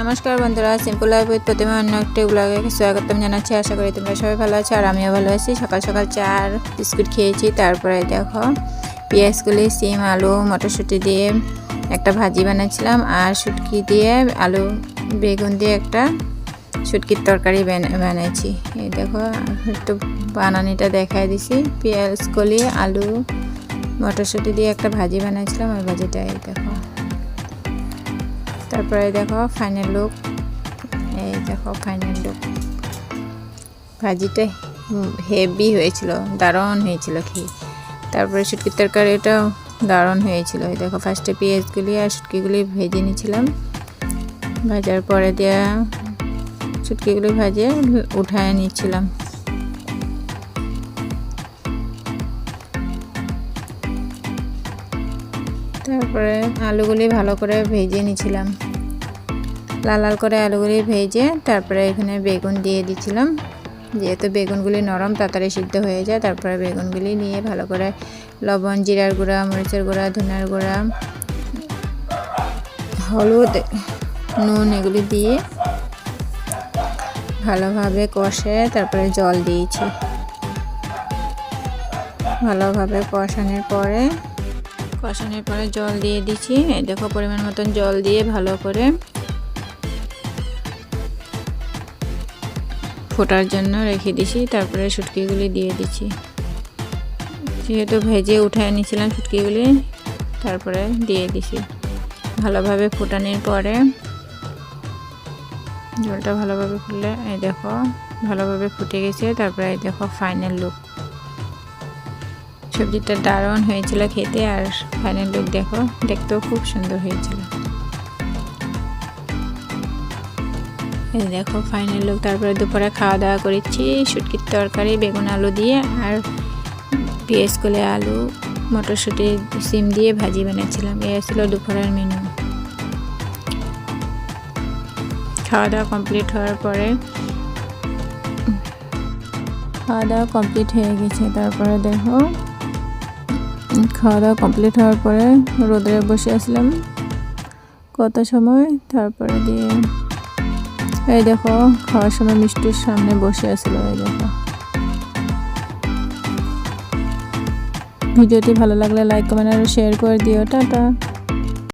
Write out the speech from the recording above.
নমস্কার বন্ধুরা, simple life with প্রতিমা অন্য একটি ব্লগে স্বাগতম জানাচ্ছি। আশা করি তোমরা সবাই ভালো আছো আর আমিও ভালো আছি। সকাল সকাল চা আর বিস্কুট খেয়েছি। তারপরে দেখো পেঁয়াজগুলি, সিম, আলু, মটরশুঁটি দিয়ে একটা ভাজি বানাচ্ছিলাম আর শুটকি দিয়ে আলু বেগুন দিয়ে একটা শুটকির তরকারি বানাইছি। এই দেখো একটু বানানিটা দেখাই দিছি। পেঁয়াজগুলি, আলু, মটরশুঁটি দিয়ে একটা ভাজি বানাইছিলাম আর ভাজিটা এই দেখো। তারপরে দেখো ফাইনাল লুক, এই দেখো ফাইনাল লুক। ভাজিটা হেভি হয়েছিল, দারুণ হয়েছিল খেয়ে। তারপরে শুটকির তরকারিটাও দারুণ হয়েছিল। এই দেখো ফার্স্টে পেঁয়াজগুলি আর শুটকিগুলি ভেজে নিয়েছিলাম, ভাজার পরে দেওয়া শুটকিগুলি ভাজে উঠায় নিচ্ছিলাম। তারপরে আলুগুলি ভালো করে ভেজে নিয়েছিলাম, লাল লাল করে আলুগুলি ভেজে তারপরে এখানে বেগুন দিয়ে দিয়েছিলাম। যেহেতু বেগুনগুলি নরম তাড়াতাড়ি সিদ্ধ হয়ে যায়, তারপরে বেগুনগুলি নিয়ে ভালো করে লবণ, জিরার গুঁড়া, মরিচের গুঁড়া, ধনিয়ার গুঁড়া, হলুদ, নুন এগুলি দিয়ে ভালোভাবে কষে তারপরে জল দিয়েছি। ভালোভাবে কষানোর পরে জল দিয়ে দিচ্ছি। এই দেখো পরিমাণ মতন জল দিয়ে ভালো করে ফোটার জন্য রেখে দিছি। তারপরে শুটকিগুলি দিয়ে দিচ্ছি। যেহেতু ভেজে উঠায় নিয়েছিলাম শুটকিগুলি, তারপরে দিয়ে দিছি। ভালোভাবে ফোটানোর পরে জলটা ভালোভাবে ফুটলে এই দেখো ভালোভাবে ফুটে গেছে। তারপরে এই দেখো ফাইনাল লুক। সবজিটা দারুণ হয়েছিল খেতে আর ফাইনাল লুক দেখো, দেখতেও খুব সুন্দর হয়েছিল। এই দেখো ফাইনাল লুক। তারপরে দুপুরে খাওয়া দাওয়া করেছি শুটকির তরকারি বেগুন আলু দিয়ে আর পেঁয়াজ কলে আলু মটরশুঁটি সিম দিয়ে ভাজি বানিয়েছিলাম। এই ছিল দুপুরের মেনু। খাওয়া দাওয়া কমপ্লিট হওয়ার পরে হয়ে গেছে। তারপরে দেখো খাওয়া দাওয়া কমপ্লিট হওয়ার পরে রোদে বসে আসলাম কত সময়। তারপরে দিয়ে এই দেখো খাওয়ার সময় মিষ্টির সামনে বসে আসলো। এই দেখো ভিডিওটি ভালো লাগলে লাইক, কমেন্ট আর শেয়ার করে দিও। টাটা।